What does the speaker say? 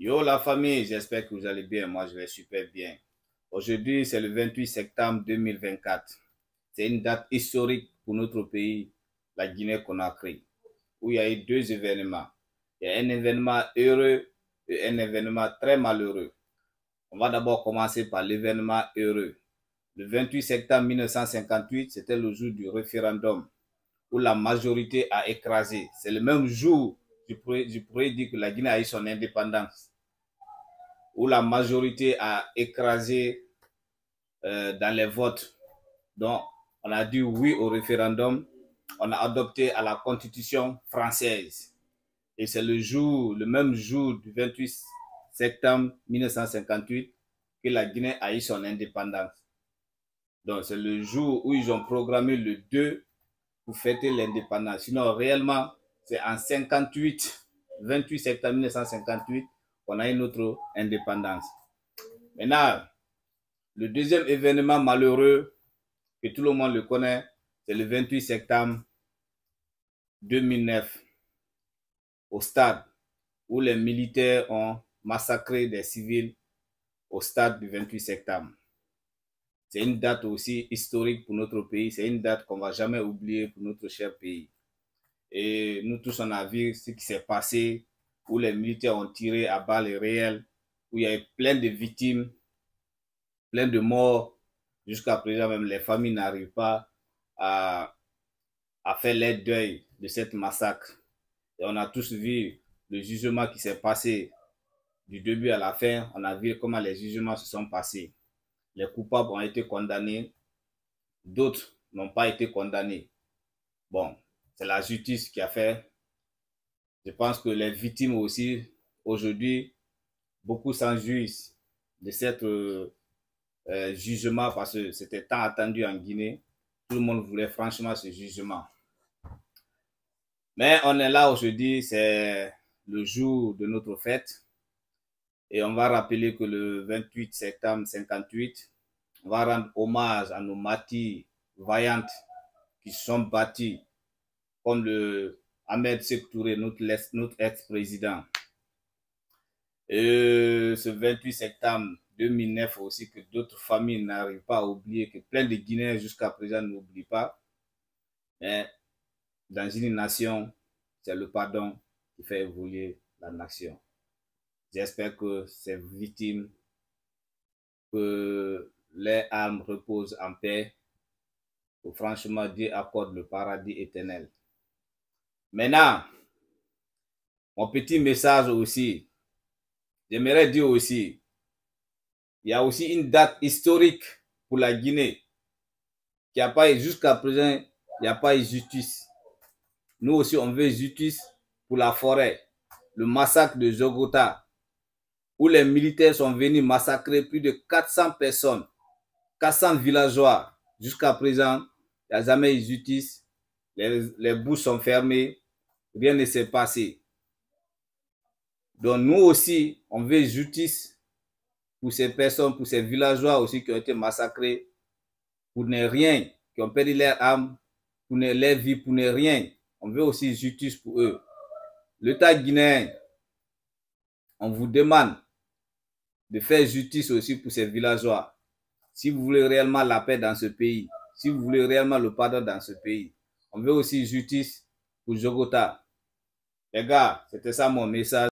Yo la famille, j'espère que vous allez bien. Moi, je vais super bien. Aujourd'hui, c'est le 28 septembre 2024. C'est une date historique pour notre pays, la Guinée-Conakry, où il y a eu deux événements. Il y a un événement heureux et un événement très malheureux. On va d'abord commencer par l'événement heureux. Le 28 septembre 1958, c'était le jour du référendum où la majorité a écrasé. C'est le même jour, je pourrais dire que la Guinée a eu son indépendance, où la majorité a écrasé dans les votes. Donc, on a dit oui au référendum, on a adopté à la constitution française. Et c'est le même jour du 28 septembre 1958 que la Guinée a eu son indépendance. Donc, c'est le jour où ils ont programmé le 2 pour fêter l'indépendance. Sinon, réellement, c'est en 58, 28 septembre 1958, qu'on a eu notre indépendance. Maintenant, le deuxième événement malheureux, que tout le monde le connaît, c'est le 28 septembre 2009, au stade, où les militaires ont massacré des civils au stade du 28 septembre. C'est une date aussi historique pour notre pays, c'est une date qu'on ne va jamais oublier pour notre cher pays. Et nous tous, on a vu ce qui s'est passé, où les militaires ont tiré à balles réelles, où il y a eu plein de victimes, plein de morts. Jusqu'à présent, même les familles n'arrivent pas à faire les deuils de cette massacre. Et on a tous vu le jugement qui s'est passé du début à la fin. On a vu comment les jugements se sont passés. Les coupables ont été condamnés, d'autres n'ont pas été condamnés. Bon, c'est la justice qui a fait. Je pense que les victimes aussi, aujourd'hui, beaucoup s'en jouissent de cette jugement parce que c'était tant attendu en Guinée. Tout le monde voulait franchement ce jugement. Mais on est là aujourd'hui, c'est le jour de notre fête. Et on va rappeler que le 28 septembre 58, on va rendre hommage à nos martyrs vaillantes qui se sont battus, comme le Ahmed Sékou Touré, notre ex-président. Et ce 28 septembre 2009 aussi, que d'autres familles n'arrivent pas à oublier, que plein de Guinéens jusqu'à présent n'oublient pas. Mais dans une nation, c'est le pardon qui fait évoluer la nation. J'espère que ces victimes, que les âmes reposent en paix, que franchement Dieu accorde le paradis éternel. Maintenant, mon petit message aussi, j'aimerais dire aussi, il y a aussi une date historique pour la Guinée, qui n'a pas eu jusqu'à présent, il n'y a pas eu justice. Nous aussi, on veut justice pour la forêt, le massacre de Jogota, où les militaires sont venus massacrer plus de 400 personnes, 400 villageois. Jusqu'à présent, il n'y a jamais eu justice. Les bouches sont fermées. Rien ne s'est passé. Donc nous aussi, on veut justice pour ces personnes, pour ces villageois aussi qui ont été massacrés, pour ne rien, qui ont perdu leur âme, pour ne leur vie, pour ne rien. On veut aussi justice pour eux. L'État guinéen, on vous demande de faire justice aussi pour ces villageois. Si vous voulez réellement la paix dans ce pays, si vous voulez réellement le pardon dans ce pays, on veut aussi justice pour Jogota. Les gars, c'était ça mon message.